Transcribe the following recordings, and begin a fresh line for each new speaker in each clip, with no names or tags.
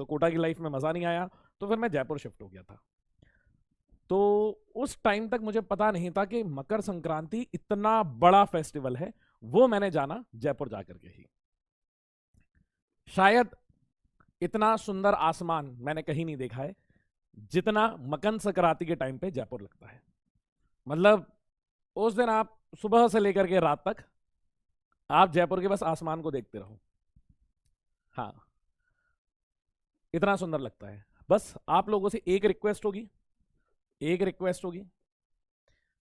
तो कोटा की लाइफ में मज़ा नहीं आया, तो फिर मैं जयपुर शिफ्ट हो गया था। तो उस टाइम तक मुझे पता नहीं था कि मकर संक्रांति इतना बड़ा फेस्टिवल है। वो मैंने जाना जयपुर जाकर के ही। शायद इतना सुंदर आसमान मैंने कहीं नहीं देखा है जितना मकर संक्रांति के टाइम पे जयपुर लगता है। मतलब उस दिन आप सुबह से लेकर के रात तक आप जयपुर के बस आसमान को देखते रहो। हाँ, इतना सुंदर लगता है। बस आप लोगों से एक रिक्वेस्ट होगी, एक रिक्वेस्ट होगी।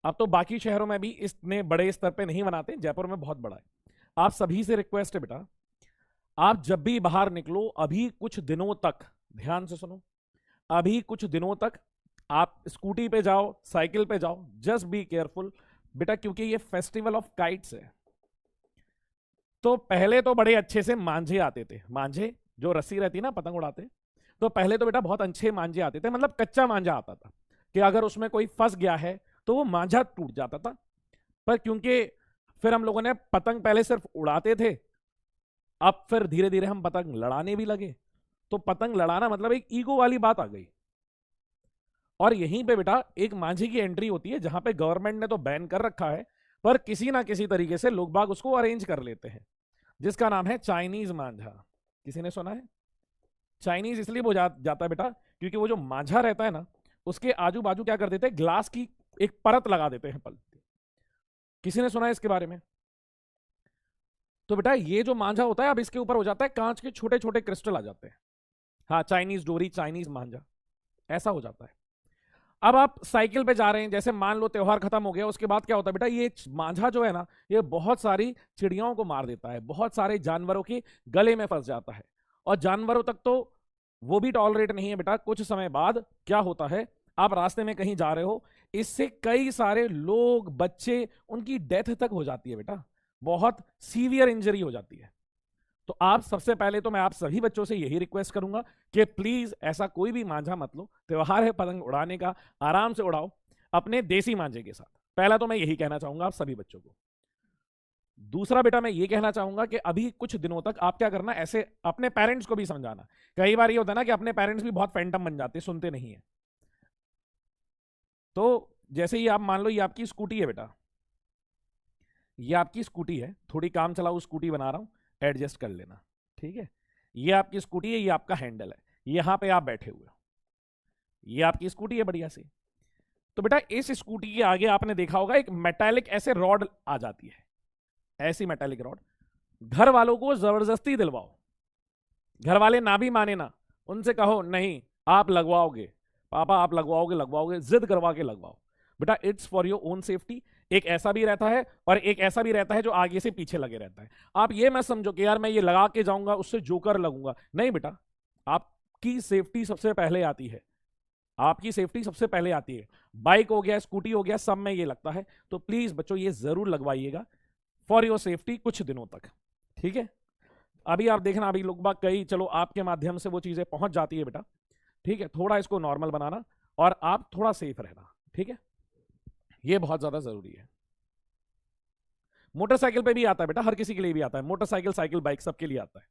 अब तो बाकी शहरों में भी इतने बड़े स्तर पे नहीं मनाते, जयपुर में बहुत बड़ा है। आप सभी से रिक्वेस्ट है बेटा, आप जब भी बाहर निकलो अभी कुछ दिनों तक, ध्यान से सुनो, अभी कुछ दिनों तक आप स्कूटी पे जाओ, साइकिल पे जाओ, जस्ट बी केयरफुल बेटा, क्योंकि ये फेस्टिवल ऑफ काइट्स है। तो पहले तो बड़े अच्छे से मांझे आते थे, मांझे जो रस्सी रहती ना पतंग उड़ाते, तो पहले तो बेटा बहुत अच्छे मांझे आते थे, मतलब कच्चा मांझा आता था कि अगर उसमें कोई फंस गया है तो वो मांझा टूट जाता था। पर क्योंकि फिर हम लोगों ने पतंग पहले सिर्फ उड़ाते थे, अब फिर धीरे धीरे हम पतंग लड़ाने भी लगे, तो पतंग लड़ाना मतलब एक ईगो वाली बात आ गई। और यहीं पे बेटा एक मांझे की एंट्री होती है, जहां पे गवर्नमेंट ने तो बैन कर रखा है, पर किसी ना किसी तरीके से लोग बाग उसको अरेंज कर लेते हैं, जिसका नाम है चाइनीज मांझा। किसी ने सुना है? चाइनीज इसलिए वो जाता है बेटा क्योंकि वो जो मांझा रहता है ना, उसके आजू बाजू क्या कर देते हैं, ग्लास की एक परत लगा देते हैं। किसी ने सुना है इसके बारे में? तो बेटा ये जो मांझा होता है, अब इसके ऊपर हो जाता है कांच के छोटे छोटे क्रिस्टल आ जाते हैं। हाँ, चाइनीज डोरी, चाइनीज मांझा, ऐसा हो जाता है। अब आप साइकिल पे जा रहे हैं, जैसे मान लो त्योहार खत्म हो गया, उसके बाद क्या होता है बेटा, ये मांझा जो है ना, ये बहुत सारी चिड़ियाओं को मार देता है, बहुत सारे जानवरों के गले में फंस जाता है। और जानवरों तक तो वो भी टॉलरेट नहीं है बेटा। कुछ समय बाद क्या होता है, आप रास्ते में कहीं जा रहे हो, इससे कई सारे लोग, बच्चे, उनकी डेथ तक हो जाती है बेटा, बहुत सीवियर इंजरी हो जाती है। तो आप सबसे पहले तो मैं आप सभी बच्चों से यही रिक्वेस्ट करूंगा कि प्लीज ऐसा कोई भी मांझा मत लो। त्योहार है पतंग उड़ाने का, आराम से उड़ाओ अपने देसी मांझे के साथ। पहला तो मैं यही कहना चाहूंगा आप सभी बच्चों को। दूसरा बेटा मैं ये कहना चाहूंगा कि अभी कुछ दिनों तक आप क्या करना, ऐसे अपने पेरेंट्स को भी समझाना। कई बार ये होता है ना कि अपने पेरेंट्स भी बहुत फैंटम बन जाते, सुनते नहीं है। तो जैसे ही आप मान लो ये आपकी स्कूटी है बेटा, ये आपकी स्कूटी है, थोड़ी काम चलाऊ स्कूटी बना रहा हूं, एडजस्ट कर लेना, ठीक है। ये आपकी स्कूटी है, ये आपका हैंडल है, यहां पे आप बैठे हुए हो, ये आपकी स्कूटी है बढ़िया सी। तो बेटा इस स्कूटी के आगे आपने देखा होगा एक मेटालिक ऐसे रॉड आ जाती है, ऐसी मेटालिक रॉड। घर वालों को जबरदस्ती दिलवाओ, घर वाले ना भी माने ना, उनसे कहो नहीं आप लगवाओगे पापा, आप लगवाओगे, लगवाओगे, जिद करवा के लगवाओ बेटा, it's for your own safety. एक ऐसा भी रहता है और एक ऐसा भी रहता है जो आगे से पीछे लगे रहता है। आप ये मत समझो कि यार मैं ये लगा के जाऊंगा उससे जोकर लगूंगा, नहीं बेटा, आपकी सेफ्टी सबसे पहले आती है, आपकी सेफ्टी सबसे पहले आती है। बाइक हो गया, स्कूटी हो गया, सब में ये लगता है। तो प्लीज बच्चों ये जरूर लगवाइएगा फॉर योर सेफ्टी कुछ दिनों तक, ठीक है। अभी आप देखना, अभी लोग बाग कई, चलो आपके माध्यम से वो चीजें पहुंच जाती है बेटा, ठीक है। थोड़ा इसको नॉर्मल बनाना और आप थोड़ा सेफ रहना, ठीक है, ये बहुत ज्यादा जरूरी है। मोटरसाइकिल पे भी आता है बेटा, हर किसी के लिए भी आता है, मोटरसाइकिल, साइकिल, बाइक सबके लिए आता है।